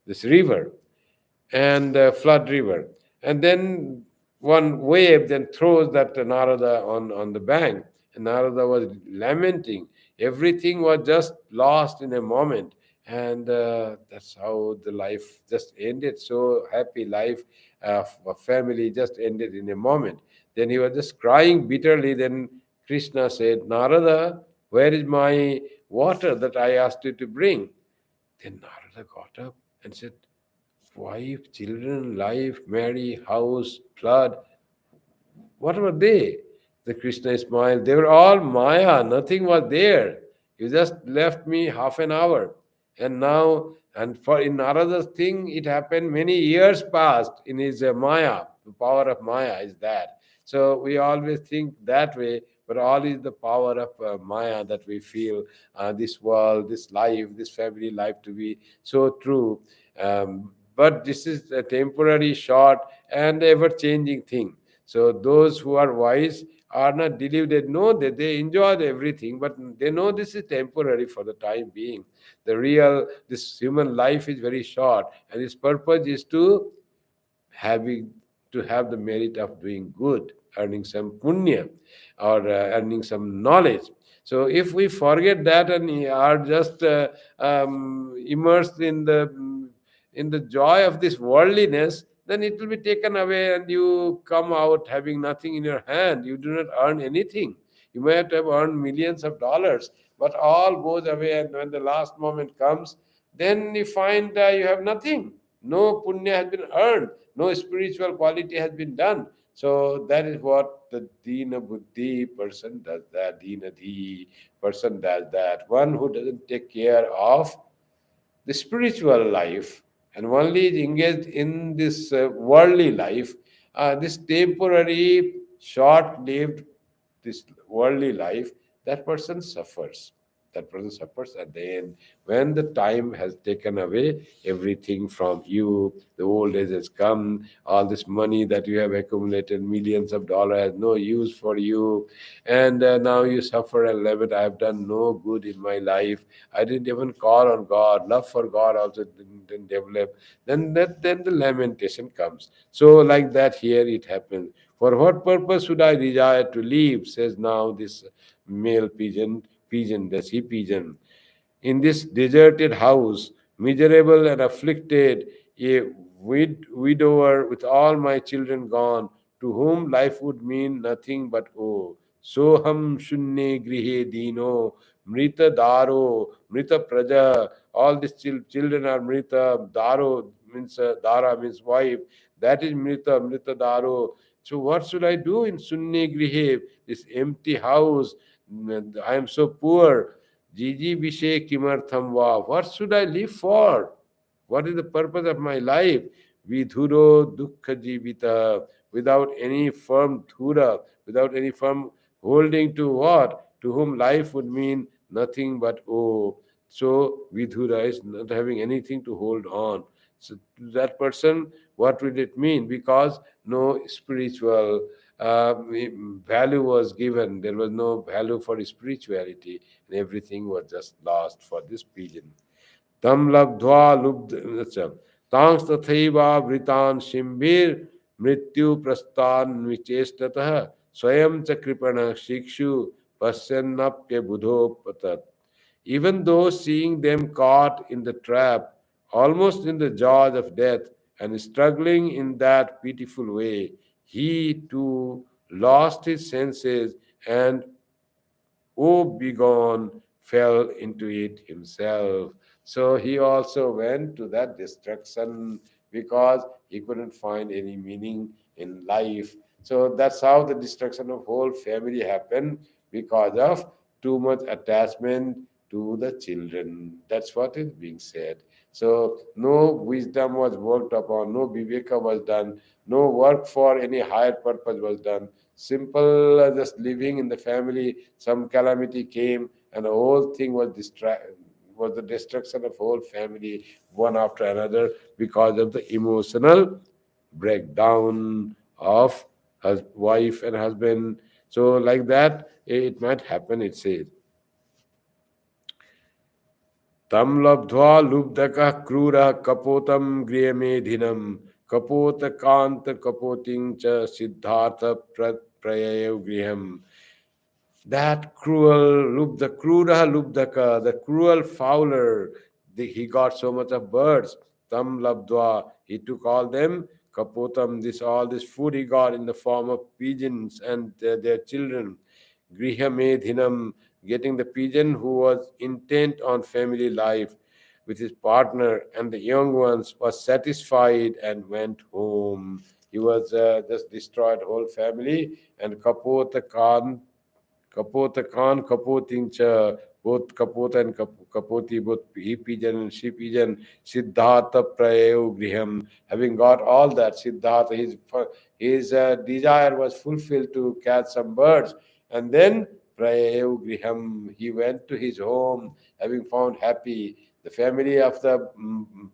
this river and flood river. And then one wave then throws that Narada on the bank. And Narada was lamenting. Everything was just lost in a moment. And that's how the life just ended. So happy life of a family just ended in a moment. Then he was just crying bitterly. Then Krishna said, "Narada, where is my water that I asked you to bring?" Then Narada got up and said, "Wife, children, life, marry, house, flood, what were they?" The Krishna smiled. They were all Maya. Nothing was there. You just left me half an hour. And now, and for in Narada's thing, it happened many years past in his Maya. The power of Maya is that. So we always think that way, but all is the power of Maya that we feel this world, this life, this family life to be so true. But this is a temporary, short, and ever changing thing. So those who are wise are not deluded. No, they enjoy everything, but they know this is temporary for the time being. The real, this human life is very short, and its purpose is to having to have the merit of doing good, earning some punya, or earning some knowledge. So if we forget that and are just immersed in the joy of this worldliness, then it will be taken away, and you come out having nothing in your hand. You do not earn anything. You might have earned millions of dollars, but all goes away, and when the last moment comes, then you find you have nothing. No punya has been earned, no spiritual quality has been done. So that is what the Dina Buddhi person does that, Dina Dhi person does that. One who doesn't take care of the spiritual life and only is engaged in this worldly life, this temporary, short lived, this worldly life, that person suffers. That person suffers at the end. When the time has taken away everything from you, the old age has come, all this money that you have accumulated, millions of dollars, has no use for you, and now you suffer and lament. I have done no good in my life. I didn't even call on God. Love for God also didn't develop. Then the lamentation comes. So like that here it happens. For what purpose should I desire to live? Says now this male pigeon, the sea pigeon. In this deserted house, miserable and afflicted, a widower with all my children gone, to whom life would mean nothing but woe. Soham shunne grihe dino, mrita daro, mrita praja. All these children are mrita. Daro means dara means wife. That is mrita daro. So what should I do in sunne grihe, this empty house? I am so poor. Jiji Vishe Kimartham Va. What should I live for? What is the purpose of my life? Vidhuro Dukkha Jivita. Without any firm dhura, without any firm Holding to what? To whom life would mean nothing but oh. So Vidura is not having anything to hold on. So to that person, what will it mean? Because no spiritual value was given. There was no value for spirituality, and everything was just lost for this pigeon. Tam labdhva lubd अच्छा तांस तथैवावृतान शिंबीर मृत्यु प्रस्तान विचेष्टतः स्वयं च कृपण शिक्षु पश्यन्नप्य बुधोपतत. Even though seeing them caught in the trap, almost in the jaws of death, and struggling in that pitiful way, he too lost his senses and oh, begone, fell into it himself. So he also went to that destruction because he couldn't find any meaning in life. So that's how the destruction of whole family happened because of too much attachment to the children. That's what is being said. So no wisdom was worked upon, no viveka was done, no work for any higher purpose was done. Simple just living in the family, some calamity came and the whole thing was the destruction of whole family one after another because of the emotional breakdown of wife and husband. So like that it might happen, it says. Tam labdhva lubdaka krura kapotam griyamedhinam kapotakanta kapoting cha siddhartha prayayo griham. That cruel Krura Lubdaka, the cruel fowler, he got so much of birds. Tam Labdwa, he took all them. Kapotam, all this food he got in the form of pigeons and their children. Grihamedhinam, getting the pigeon who was intent on family life with his partner and the young ones, was satisfied and went home. He was just destroyed whole family, and Kapota Khan Kapota Khan, Kapotincha, both Kapota and Kapoti, both he pigeon and she pigeon, Siddhartha Prayo Griham. Having got all that, Siddhartha, his desire was fulfilled to catch some birds. And then Prayo Griham, he went to his home, having found happy. The family of the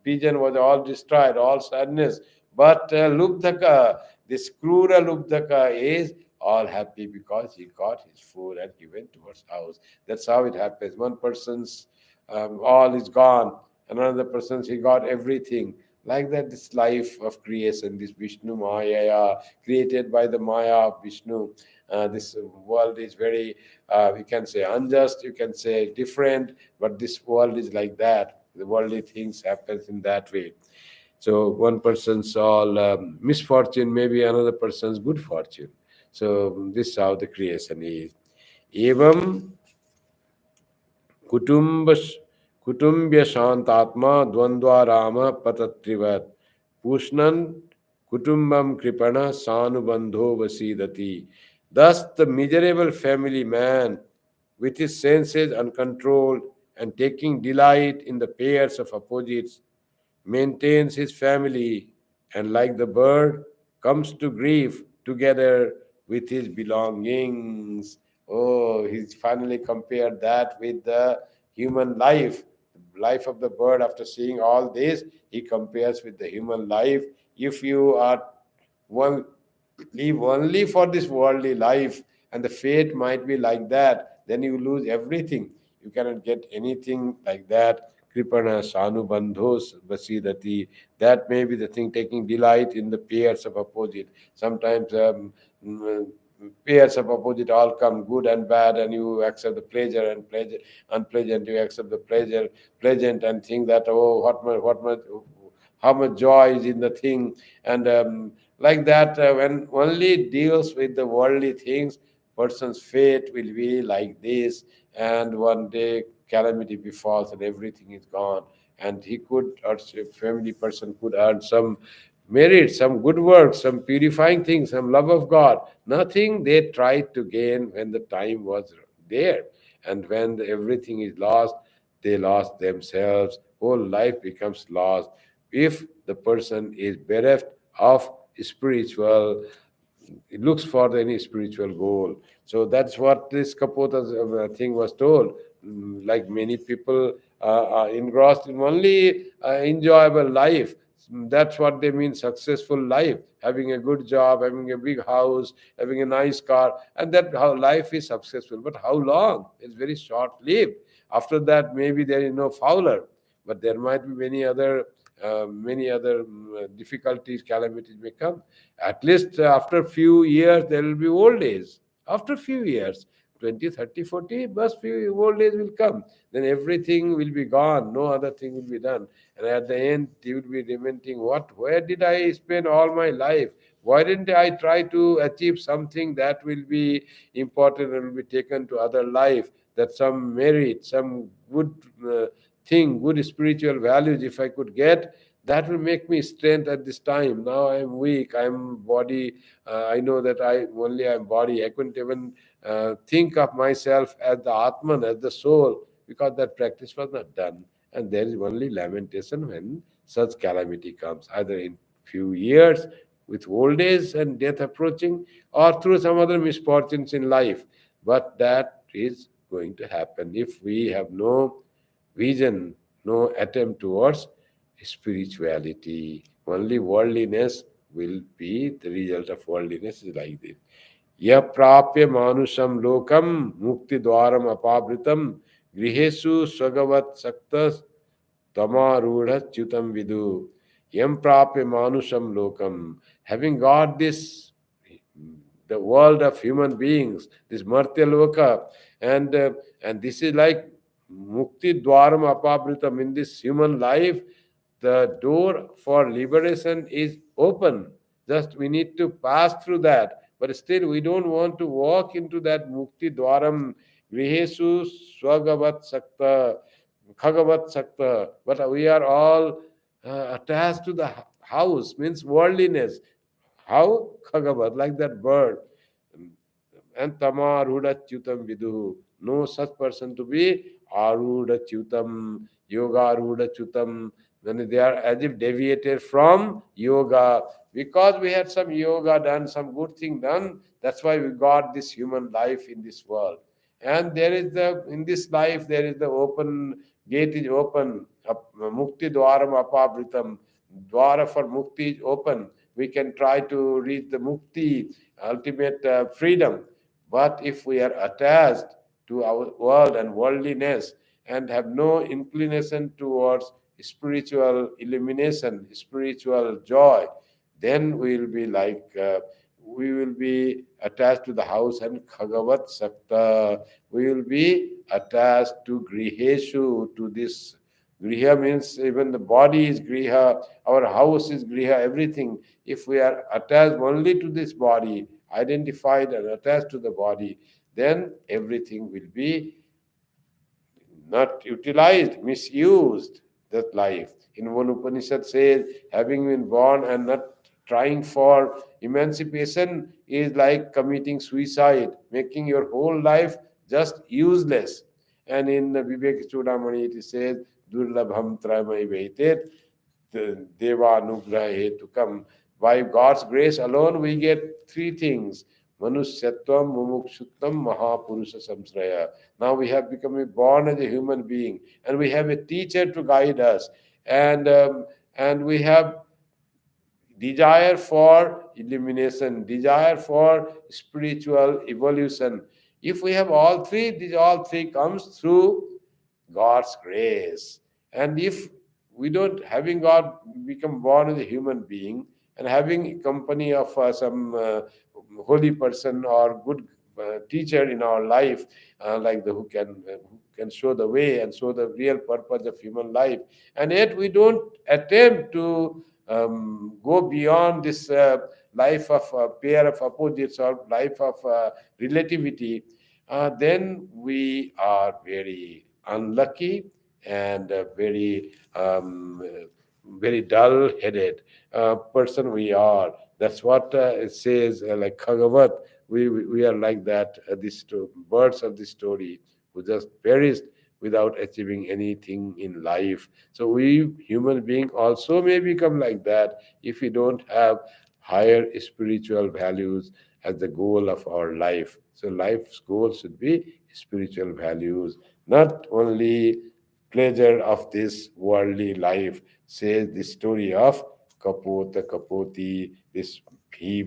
pigeon was all destroyed, all sadness. But Lubdhaka, this Krura Lubdhaka is all happy because he got his food and he went towards house. That's how it happens. One person's all is gone, another person's he got everything. Like that, this life of creation, this Vishnu Maya, created by the Maya of Vishnu. This world is very, we can say unjust, you can say different, but this world is like that. The worldly things happens in that way. So one person's all misfortune, maybe another person's good fortune. So this is how the creation is. Evam कुटुंब कुटुंब्य शांतात्मा द्वंद्वाराम पतत्रिवत पूष्णन kutumbam kripana sanubandho vasidati. Thus the miserable family man, with his senses uncontrolled and taking delight in the pairs of opposites, maintains his family, and like the bird, comes to grief together with his belongings. Oh, he's finally compared that with the human life. The life of the bird, after seeing all this, he compares with the human life. If you are one live only for this worldly life, and the fate might be like that, then you lose everything. You cannot get anything like that. Kripana Sanubandhos Vasidati. That may be the thing, taking delight in the pairs of opposite. Sometimes mm, pairs of opposite all come good and bad, and you accept the pleasure, and pleasure unpleasant. You accept the pleasure pleasant and think that oh, what much, how much joy is in the thing, and like that. When only deals with the worldly things, person's fate will be like this, and one day calamity befalls and everything is gone, and he could, or family person could earn some merit, some good work, some purifying things, some love of God. Nothing they tried to gain when the time was there. And when everything is lost, they lost themselves. Whole life becomes lost if the person is bereft of spiritual it looks for any spiritual goal. So that's what this Kapota's thing was told. Like many people are engrossed in only enjoyable life. That's what they mean successful life, having a good job, having a big house, having a nice car, and that how life is successful. But how long? It's very short lived. After that, maybe there is no fowler, but there might be many other difficulties, calamities may come. At least after few years, there will be old age. After few years, 20, 30, 40, but few old age will come. Then everything will be gone. No other thing will be done. And at the end, you will be lamenting, what? Where did I spend all my life? Why didn't I try to achieve something that will be important and will be taken to other life? That some merit, some good thing, good spiritual values, if I could get, that will make me strength at this time. Now I am weak, I am body, I know that I only am body. I couldn't even think of myself as the Atman, as the soul, because that practice was not done. And there is only lamentation when such calamity comes, either in few years with old age and death approaching, or through some other misfortunes in life. But that is going to happen if we have no vision, no attempt towards spirituality. Only worldliness will be the result of worldliness is like this. Ya prapya manusham lokam mukti dwaram apavritam grihesu swagavat saktas tamarudha chutam vidu. Yam prapya manusham lokam. Having got this, the world of human beings, this Martya Loka, and this is like Mukti Dwaram Apabritam. In this human life, the door for liberation is open. Just we need to pass through that. But still, we don't want to walk into that Mukti Dwaram Grihesu Swagavat Sakta, Khagavat Sakta. But we are all attached to the house, means worldliness. How? Khagavat, like that bird. And tamarudachyutam viduhu. No such person to be arudachyutam, yoga arudachyutam. When they are as if deviated from yoga. Because we had some yoga done, some good thing done, that's why we got this human life in this world. And there is the, in this life, there is the open, gate is open, mukti dwaram apabritam, dwara for mukti is open. We can try to reach the mukti, ultimate freedom. But if we are attached to our world and worldliness and have no inclination towards spiritual illumination, spiritual joy, then we will be like, we will be attached to the house and khagavat sakta. We will be attached to griheshu, to this. Griha means even the body is griha, our house is griha, everything. If we are attached only to this body, identified and attached to the body, then everything will be not utilized, misused, that life. In one Upanishad says, having been born and not trying for emancipation is like committing suicide, making your whole life just useless. And in the Vivek Chudamani it says, Durlabham Tramai Vaitet, Devanugraha Hetukam. By God's grace alone, we get three things: Manusyatvam, Mumukshutvam, Mahapurusha Samsraya. Now we have become born as a human being, and we have a teacher to guide us, and we have desire for illumination, desire for spiritual evolution. If we have all three, these all three comes through God's grace. And if we don't, having God become born as a human being and having company of some holy person or good teacher in our life, like the who can show the way and show the real purpose of human life, and yet we don't attempt to go beyond this life of pair of opposites or life of relativity, then we are very unlucky and very dull-headed person we are. That's what it says, like Khagavat. We are like that. These birds of the story who just perished without achieving anything in life. So we human being also may become like that if we don't have higher spiritual values as the goal of our life. So life's goal should be spiritual values, not only pleasure of this worldly life. Says the story of Kapota Kapoti, this he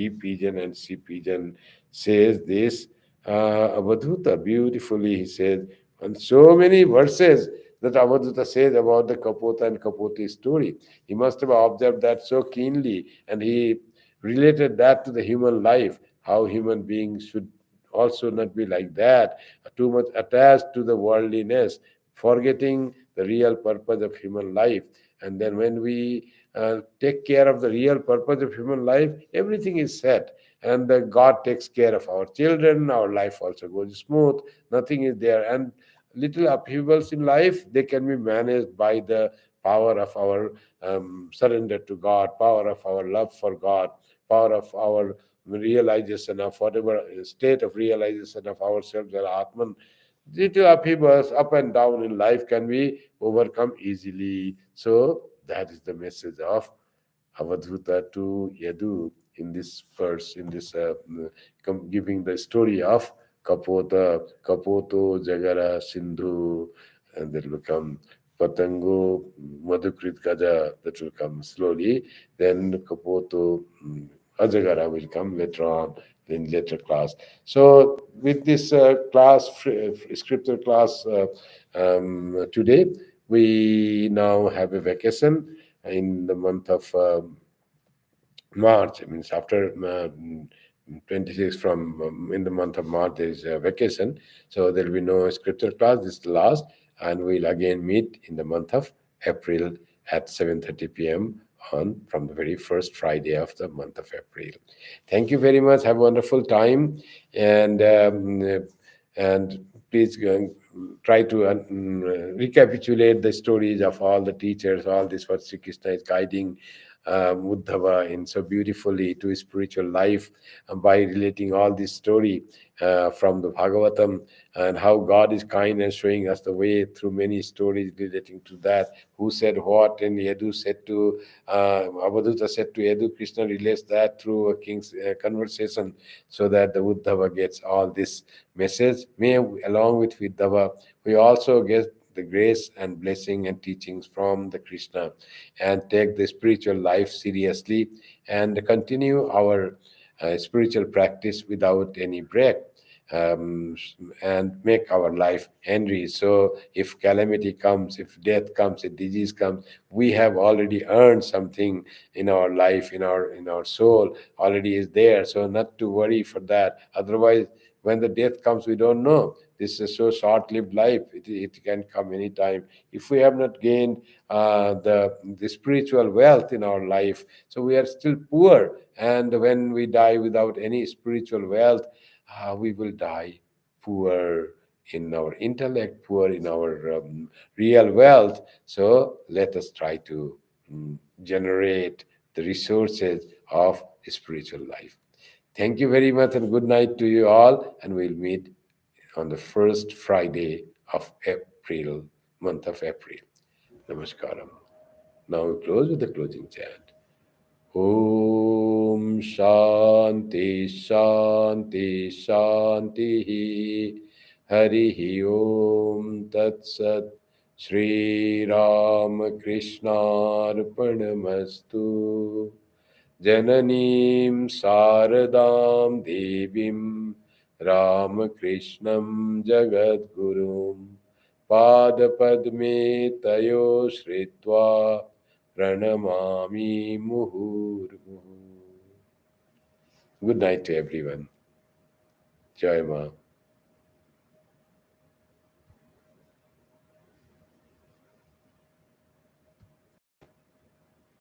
pigeon and she pigeon, says this Avadhuta beautifully. He says, and so many verses that Avadhuta says about the Kapota and Kapoti story. He must have observed that so keenly, and he related that to the human life, how human beings should also not be like that, too much attached to the worldliness, forgetting the real purpose of human life. And then when we take care of the real purpose of human life, everything is set. And God takes care of our children, our life also goes smooth, nothing is there. And little upheavals in life, they can be managed by the power of our surrender to God, power of our love for God, power of our realization of whatever state of realization of ourselves as Atman. Little upheavals up and down in life can be overcome easily. So that is the message of Avadhuta to Yadu in this verse, in this giving the story of Kapoto, Jagara, Sindhu, and that will come Patango, Madhukrit Gaja, that will come slowly. Then Kapoto, Ajagara will come later on in later class. So with this scripture class today, we now have a vacation in the month of March. It means after 26 from in the month of March, there is a vacation. So there will be no scripture class. This is the last. And we'll again meet in the month of April at 7:30 p.m. on from the very first Friday of the month of April. Thank you very much. Have a wonderful time. And please try to recapitulate the stories of all the teachers, all this what Sri Krishna is guiding Uddhava in so beautifully to his spiritual life by relating all this story from the Bhagavatam, and how God is kind and showing us the way through many stories relating to that. Who said what, and Yadu said to Avadhuta said to Yadu, Krishna relates that through a king's conversation, so that the Uddhava gets all this message. May along with Uddhava, we also get the grace and blessing and teachings from the Krishna, and take the spiritual life seriously and continue our spiritual practice without any break, um, and make our life enriched. So if calamity comes, if death comes, if disease comes, we have already earned something in our life, in our soul already is there. So not to worry for that. Otherwise, when the death comes, we don't know. This is so short-lived life. It can come anytime. If we have not gained the spiritual wealth in our life, so we are still poor. And when we die without any spiritual wealth, we will die poor in our intellect, poor in our real wealth. So let us try to generate the resources of spiritual life. Thank you very much and good night to you all. And we'll meet on the first Friday of April, month of April. Namaskaram. Now we close with the closing chant. Om Shanti Shanti Shanti Hari Om Tat Sat Shri Ram Krishna Arpanamastu Jananim Saradam Devim Ramakrishnan Jagadgurum Padapadme Tayo Shritva Pranamami Muhurmuhu. Good night to everyone. Jai Ma.